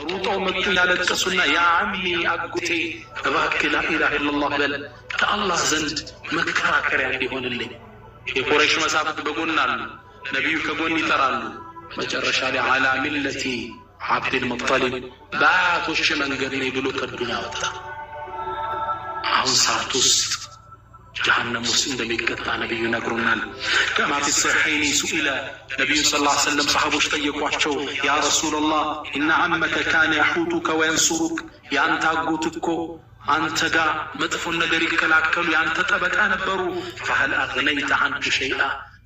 ሩጠው መጡ ያለቀሱና ያ አሚ አጉቴ እባክህ ላኢላሃ ኢላላህ በል ከአላህ ዘንድ መከራከሪያ እንዲሆንልኝ። የቁረይሽ መሳፍንት በጎን አሉ፣ ነቢዩ ከጎን ይጠራሉ። መጨረሻ ላይ አላ ሚለቲ አብድል ሙጠሊብ በአያቶች መንገድ ነኝ ብሎ ከዱን ያወጣ። አሁን ሰዓት ውስጥ ጀሃነም ውስጥ እንደሚቀጣ ነቢዩ ነግሮናል። ከማ ፊ ሰሒሐይኒ ሱኢለ ነቢዩ ሰለላሁ ዐለይሂ ወሰለም ሰሃቦች ጠየቋቸው፣ ያ ረሱለላህ ኢነ ዐመከ ካነ የሑቱከ ወየንሱሩክ፣ የአንተ አጎት እኮ አንተ ጋር መጥፎን ነገር ይከላከሉ የአንተ ጠበቃ ነበሩ። ፈሀል አግነይተ ዐንሁ ሸይአ፣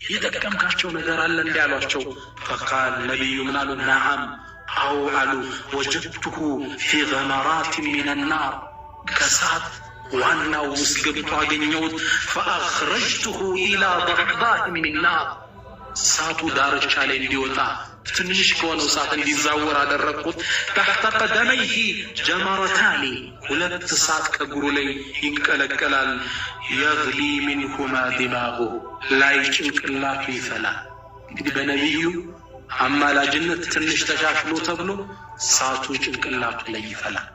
የጠቀምካቸው ነገር አለ እንዲ አሏቸው። ፈቃል ነቢዩ ምን አሉ? ነዓም አዎ አሉ። ወጀድቱሁ ፊ ገመራት ሚን ናር፣ ከሳት ዋናው ውስጥ ገብቶ አገኘሁት። ፈአኽረጅቱሁ ኢላ ضحضاء من النار፣ ሳቱ ዳርቻ ላይ እንዲወጣ ትንሽ ከሆነው ሳት እንዲዛወር አደረግኩት። ተሕተ ቀደመይሂ ጀመረታኒ፣ ሁለት ሳት ከእግሩ ላይ ይንቀለቀላል። የግሊ ሚንሁማ ዲማጉ፣ ላይ ጭንቅላቱ ይፈላል። እንግዲህ በነቢዩ አማላጅነት ትንሽ ተሻሽሎ ተብሎ ሳቱ ጭንቅላቱ ላይ ይፈላል።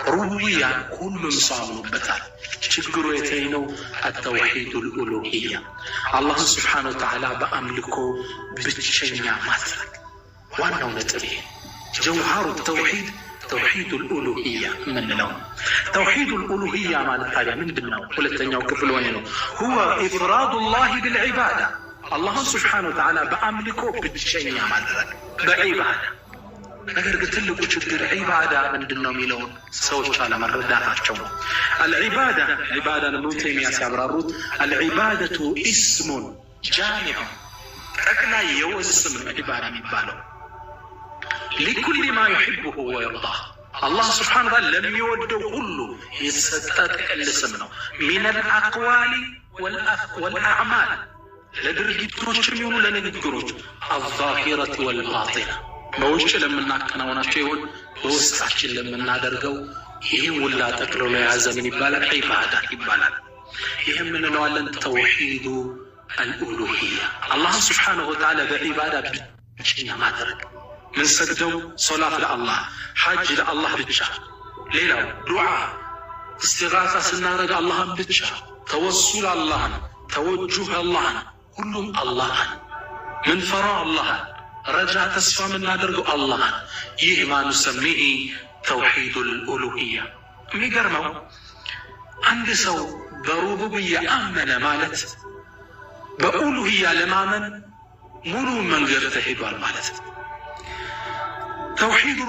ሩዊያ ሁሉም ሰው አምኖበታል። ችግሩ የተይ ነው? አተውሒዱል ኡሉሂያ፣ አላህን ስብሓነሁ ወተዓላ በአምልኮ ብቸኛ ማድረግ ዋናው ነጥብ ይሄ። ጀውሃሩ ተውሒድ ተውሒዱል ኡሉሂያ የምንለው። ተውሒዱል ኡሉሂያ ማለት ታዲያ ምንድን ነው? ሁለተኛው ክፍል ሆነ ነው ሁወ ኢፍራዱላሂ ቢልዒባዳ፣ አላህን ስብሓነሁ ወተዓላ በአምልኮ ብቸኛ ማድረግ በዒባዳ። ነገር ግን ትልቁ ችግር ዒባዳ ምንድን ነው የሚለውን ሰዎች አለመረዳታቸው ነው። አልዒባዳ ዒባዳን ኢብኑ ተይሚያ ሲያብራሩት አልዒባደቱ ኢስሙን ጃሚዑ፣ ጠቅላይ የወዝ ስም ነው ዒባዳ የሚባለው። ሊኩሊ ማ ዩሒቡሁ ወየርዳህ፣ አላህ ስብሓነሁ ወተዓላ ለሚወደው ሁሉ የተሰጠ ጥቅል ስም ነው። ሚነል አቅዋሊ ወልአዕማል፣ ለድርጊቶችም ይሁኑ ለንግግሮች፣ አዛሂረቲ ወልባጢና፣ በውጭ ለምናከናውናቸው ይሁን በውስጣችን ለምናደርገው፣ ይህን ሁላ ጠቅልሎ የያዘ ምን ይባላል? ዒባዳ ይባላል። ይህም ምንለዋለን? ተውሒዱ አልኡሉሂያ፣ አላህን ስብሓነሁ ወተዓላ በዒባዳ ብቸኛ ማድረግ። ምን ሰግደው ሶላት ለአላህ፣ ሐጅ ለአላህ ብቻ፣ ሌላው ዱዓ እስቲጋሳ ስናደርግ አላህን ብቻ፣ ተወሱል አላህን፣ ተወጁህ አላህን፣ ሁሉም አላህን፣ ምንፈራው አላህን፣ ረጃ ተስፋ የምናደርገው አላህን። ይህ ማኑ ሰሚሂ ተውሒዱል ኡሉሂያ። የሚገርመው አንድ ሰው በሩቡብያ አመነ ማለት በኡሉሂያ ለማመን ሙሉ መንገድ ተሄዷል ማለት ነው። ተውሒዱ